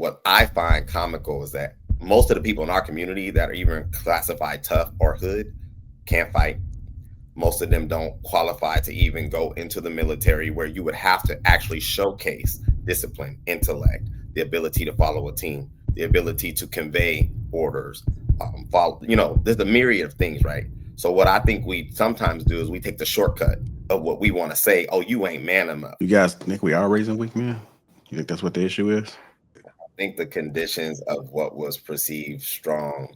what I find comical is that most of the people in our community that are even classified tough or hood can't fight. Most of them don't qualify to even go into the military, where you would have to actually showcase discipline, intellect, the ability to follow a team, the ability to convey orders, follow, there's a myriad of things, right? So what I think we sometimes do is we take the shortcut of what we want to say. Oh, you ain't man enough. You guys think we are raising weak men? You think that's what the issue is? I think the conditions of what was perceived strong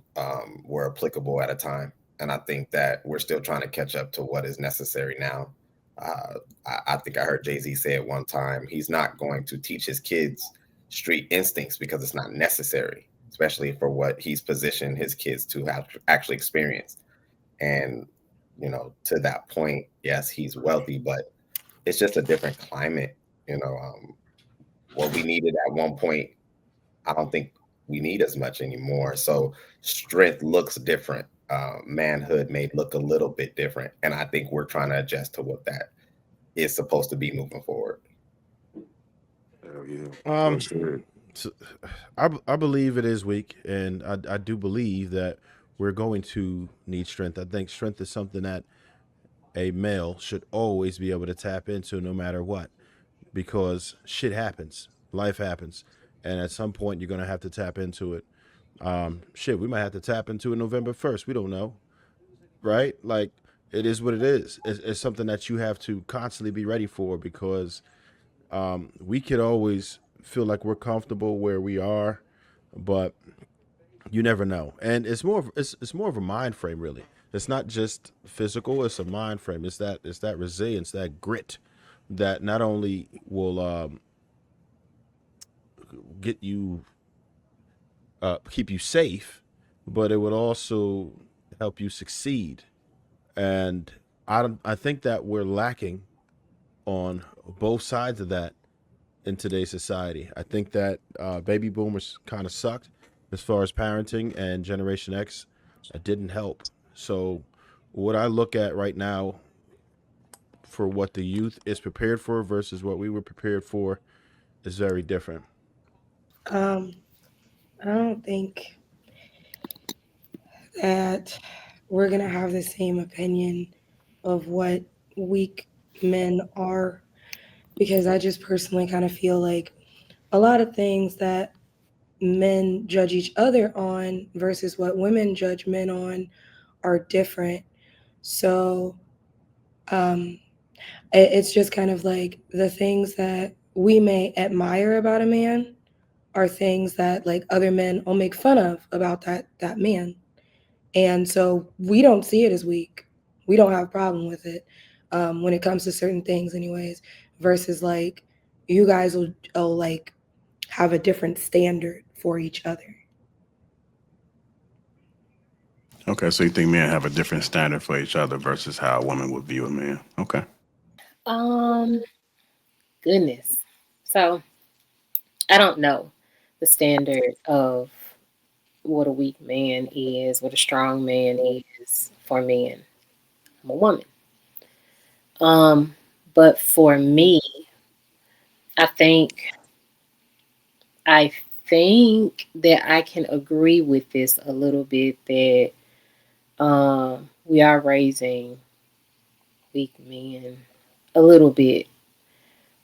were applicable at a time, and I think that we're still trying to catch up to what is necessary now. I think I heard Jay-Z say at one time, he's not going to teach his kids street instincts because it's not necessary, especially for what he's positioned his kids to have actually experienced. And to that point, yes, he's wealthy, but it's just a different climate. What we needed at one point, I don't think we need as much anymore. So strength looks different. Manhood may look a little bit different, and I think we're trying to adjust to what that is supposed to be moving forward. Hell yeah. Well Um, said. so I believe it is weak, and I do believe that we're going to need strength. I think strength is something that a male should always be able to tap into no matter what, because shit happens, life happens, and at some point you're gonna have to tap into it. Shit, we might have to tap into it November 1st. We don't know, right? Like, it is what it is. It's something that you have to constantly be ready for, because we could always feel like we're comfortable where we are, but you never know. And it's more of a mind frame, really. It's not just physical; it's a mind frame. It's that resilience, that grit, that not only will get you keep you safe, but it would also help you succeed. And I think that we're lacking on both sides of that in today's society. I think that baby boomers kind of sucked as far as parenting, and Generation X didn't help. So, what I look at right now for what the youth is prepared for versus what we were prepared for is very different. Um, I don't think that we're gonna have the same opinion of what weak men are, because I just personally kind of feel like a lot of things that men judge each other on versus what women judge men on are different. So um, it's just kind of like the things that we may admire about a man are things that like other men will make fun of about that man. And so we don't see it as weak. We don't have a problem with it when it comes to certain things, anyways. Versus like you guys will like have a different standard for each other. Okay, so you think men have a different standard for each other versus how a woman would view a man? Okay. Um, Goodness. So I don't know the standard of what a weak man is, what a strong man is for men. I'm a woman. Um, but for me, I think I think that I can agree with this a little bit, that we are raising weak men a little bit.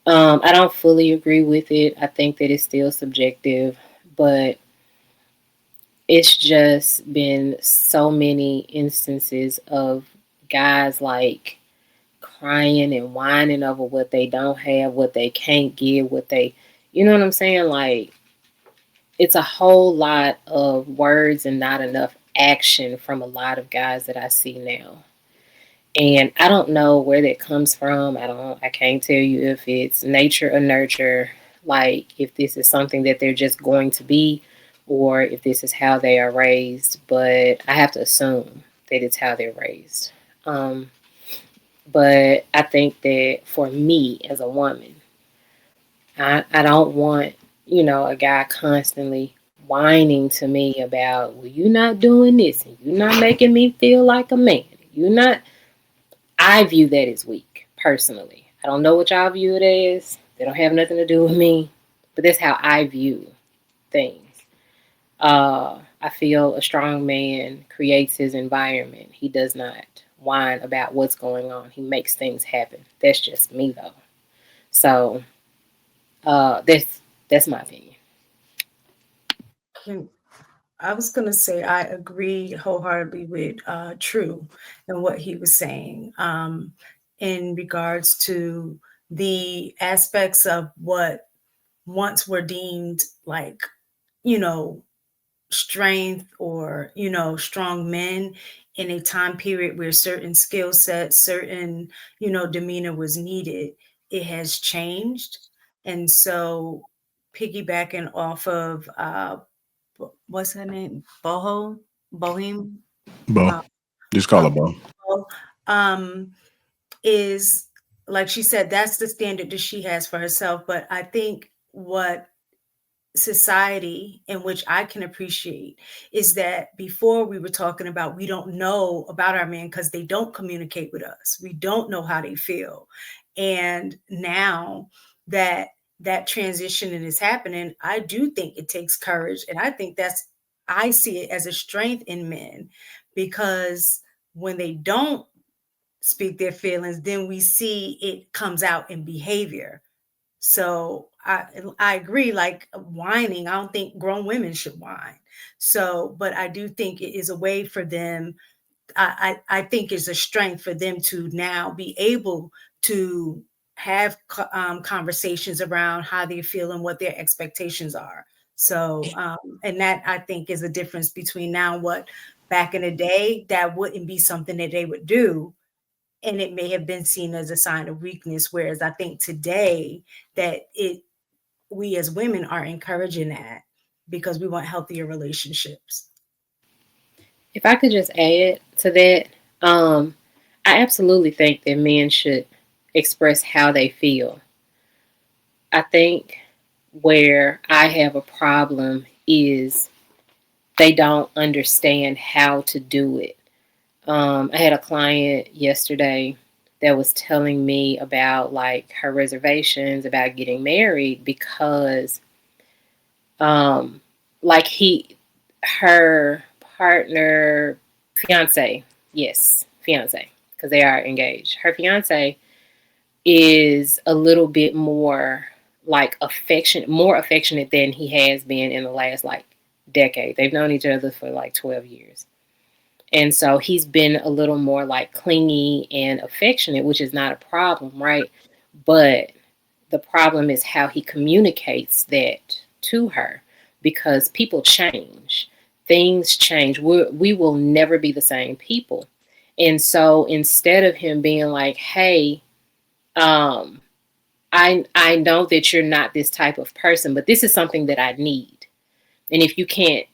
I don't fully agree with it. I think that it's still subjective, but it's just been so many instances of guys like crying and whining over what they don't have, what they can't give, you know what I'm saying? Like, it's a whole lot of words and not enough action from a lot of guys that I see now. And I don't know where that comes from. I can't tell you if it's nature or nurture, like if this is something that they're just going to be or if this is how they are raised, but I have to assume that it's how they're raised. Um, but I think that for me as a woman, I don't want, a guy constantly whining to me about, well, you're not doing this and you're not making me feel like a man. You're not. I view that as weak, personally. I don't know what y'all view it as. They don't have nothing to do with me. But that's how I view things. I feel a strong man creates his environment. He does not whine about what's going on. He makes things happen. That's just me though. So that's my opinion. I was going to say I agree wholeheartedly with True and what he was saying in regards to the aspects of what once were deemed like, you know, strength or, you know, strong men in a time period where certain skill sets, certain, you know, demeanor was needed. It has changed. And so piggybacking off of what's her name? Bohem, Bo. uh, Just call uh, her Bo. um, is like she said, that's the standard that she has for herself. But I think what society in which I can appreciate is that before we were talking about we don't know about our men because they don't communicate with us. We don't know how they feel. And now that that transition is happening, I do think it takes courage. And I think I see it as a strength in men because when they don't speak their feelings, then we see it comes out in behavior. So I agree, like whining, I don't think grown women should whine. So, but I do think it is a way for them. I think it's a strength for them to now be able to have conversations around how they feel and what their expectations are. So, and that I think is a difference between now and what back in the day that wouldn't be something that they would do, and it may have been seen as a sign of weakness. Whereas I think today that we as women are encouraging that because we want healthier relationships. If I could just add to that, I absolutely think that men should express how they feel. I think where I have a problem is they don't understand how to do it. I had a client yesterday that was telling me about like her reservations about getting married because like her partner, fiance, yes, fiance, because they are engaged. Her fiance is a little bit more like affectionate, more affectionate than he has been in the last like decade. They've known each other for like 12 years. And so he's been a little more like clingy and affectionate, which is not a problem, right? But the problem is how he communicates that to her because people change, things change. We will never be the same people. And so instead of him being like, hey, I know that you're not this type of person, but this is something that I need. And if you can't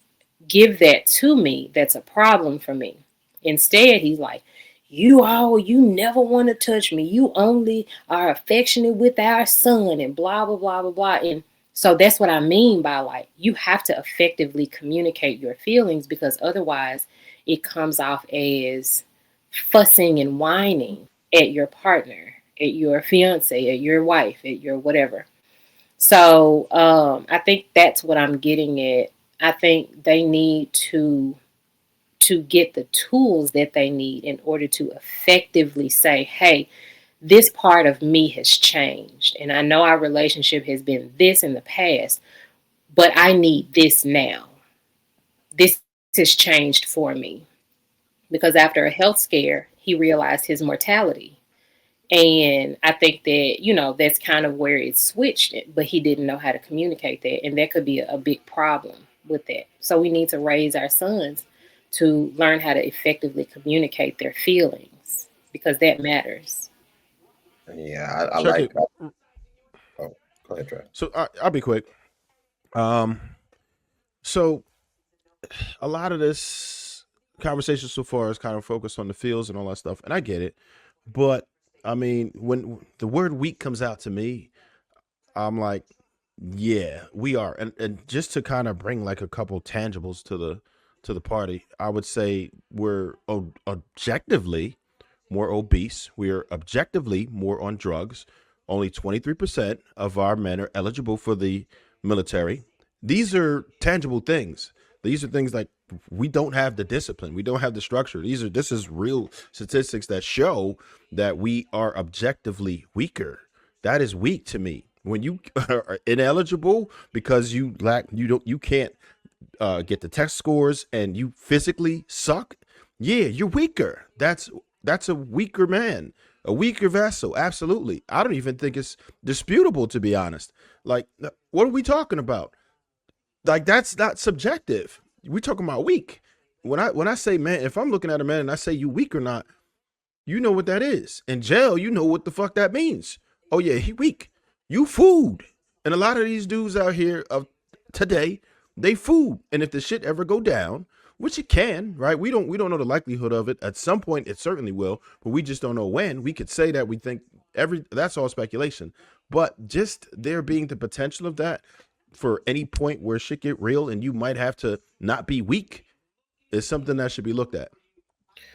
give that to me, that's a problem for me. Instead, he's like, you never want to touch me. You only are affectionate with our son and blah, blah, blah, blah, blah. And so that's what I mean by like, you have to effectively communicate your feelings because otherwise it comes off as fussing and whining at your partner, at your fiance, at your wife, at your whatever. So I think that's what I'm getting at. I think they need to get the tools that they need in order to effectively say, hey, this part of me has changed. And I know our relationship has been this in the past, but I need this now. This has changed for me. Because after a health scare, he realized his mortality. And I think that, that's kind of where it switched, but he didn't know how to communicate that. And that could be a big problem with that. So we need to raise our sons to learn how to effectively communicate their feelings because that matters. Yeah, I Check like. it. Oh, go ahead, Trev. So I'll be quick. Um, so a lot of this conversation so far is kind of focused on the fields and all that stuff, and I get it. But I mean, when the word weak comes out to me, I'm like, yeah, we are. And just to kind of bring like a couple tangibles to the party, I would say we're objectively more obese. We are objectively more on drugs. Only 23% of our men are eligible for the military. These are tangible things. These are things like we don't have the discipline. We don't have the structure. This is real statistics that show that we are objectively weaker. That is weak to me. When you are ineligible because you can't get the test scores and you physically suck, yeah, you're weaker. That's a weaker man, a weaker vessel. Absolutely. I don't even think it's disputable, to be honest. Like, what are we talking about? Like, that's not subjective. We talking about weak. When I say man, if I'm looking at a man and I say you weak or not, you know what that is. In jail, you know what the fuck that means. Oh yeah, he weak. You food. And a lot of these dudes out here of today, they food. And if the shit ever go down, which it can, right? We don't know the likelihood of it. At some point it certainly will, but we just don't know when. We could say that we think that's all speculation. But just there being the potential of that for any point where shit get real and you might have to not be weak is something that should be looked at.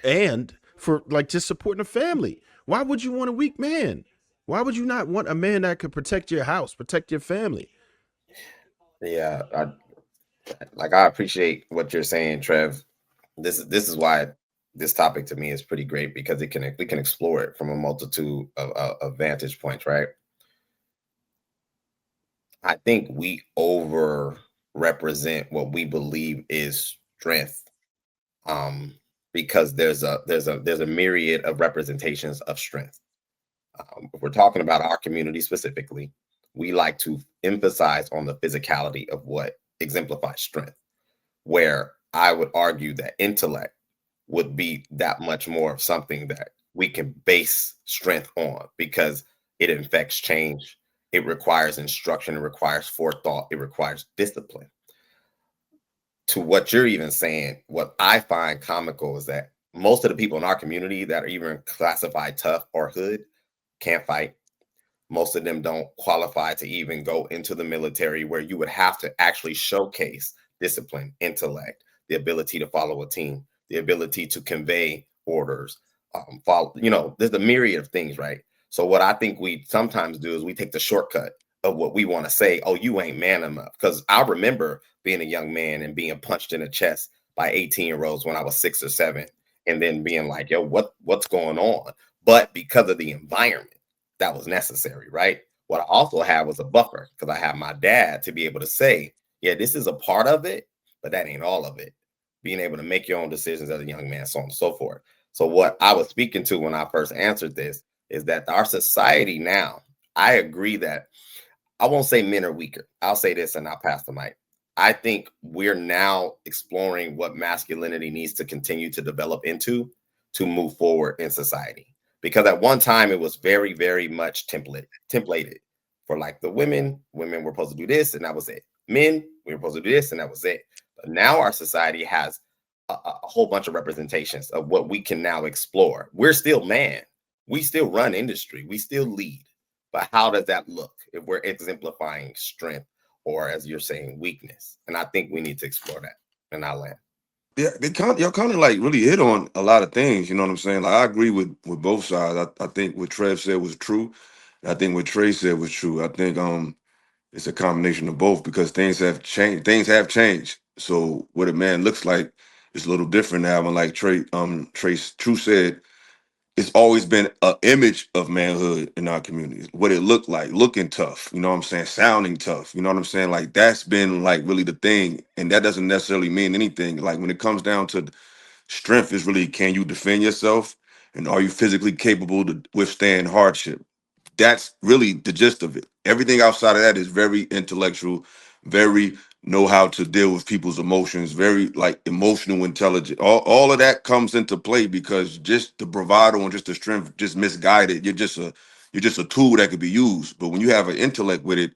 And for like just supporting a family. Why would you want a weak man? Why would you not want a man that could protect your house, protect your family? Yeah, I appreciate what you're saying, Trev. This is why this topic to me is pretty great, because we can explore it from a multitude of vantage points, right? I think we over represent what we believe is strength, because there's a myriad of representations of strength. If we're talking about our community specifically, we like to emphasize on the physicality of what exemplifies strength, where I would argue that intellect would be that much more of something that we can base strength on, because it infects change. It requires instruction. It requires forethought. It requires discipline. To what you're even saying, what I find comical is that most of the people in our community that are even classified tough or hood can't fight. Most of them don't qualify to even go into the military, where you would have to actually showcase discipline, intellect, the ability to follow a team, the ability to convey orders, follow, there's a myriad of things, right? So what I think we sometimes do is we take the shortcut of what we want to say. Oh, you ain't man enough. Because I remember being a young man and being punched in the chest by 18-year-olds when I was 6 or 7, and then being like, yo, what's going on? But because of the environment, that was necessary, right? What I also had was a buffer, because I had my dad to be able to say, yeah, this is a part of it, but that ain't all of it. Being able to make your own decisions as a young man, so on and so forth. So what I was speaking to when I first answered this is that our society now, I agree that I won't say men are weaker. I'll say this and I'll pass the mic. I think we're now exploring what masculinity needs to continue to develop into to move forward in society. Because at one time it was very, very much templated for like the women were supposed to do this and that was it. Men, we were supposed to do this and that was it. But now our society has a whole bunch of representations of what we can now explore. We're still man. We still run industry. We still lead. But how does that look if we're exemplifying strength, or as you're saying, weakness? And I think we need to explore that. And I'll land. Yeah, y'all kind of like really hit on a lot of things. You know what I'm saying? Like I agree with both sides. I think what Trev said was true. And I think what Trey said was true. I think it's a combination of both, because things have changed. Things have changed. So what a man looks like is a little different now. And like Trey True said, it's always been an image of manhood in our communities. What it looked like, looking tough, you know what I'm saying, sounding tough, you know what I'm saying? Like that's been like really the thing. And that doesn't necessarily mean anything. Like when it comes down to strength, is really, can you defend yourself? And are you physically capable to withstand hardship? That's really the gist of it. Everything outside of that is very intellectual, very know how to deal with people's emotions, very like emotional intelligence. All of that comes into play, because just the bravado and just the strength just misguided. You're just a tool that could be used. But when you have an intellect with it,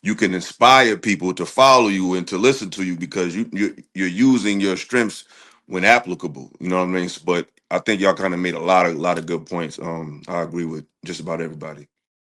you can inspire people to follow you and to listen to you, because you're using your strengths when applicable. You know what I mean? But I think y'all kind of made a lot of good points. I agree with just about everybody.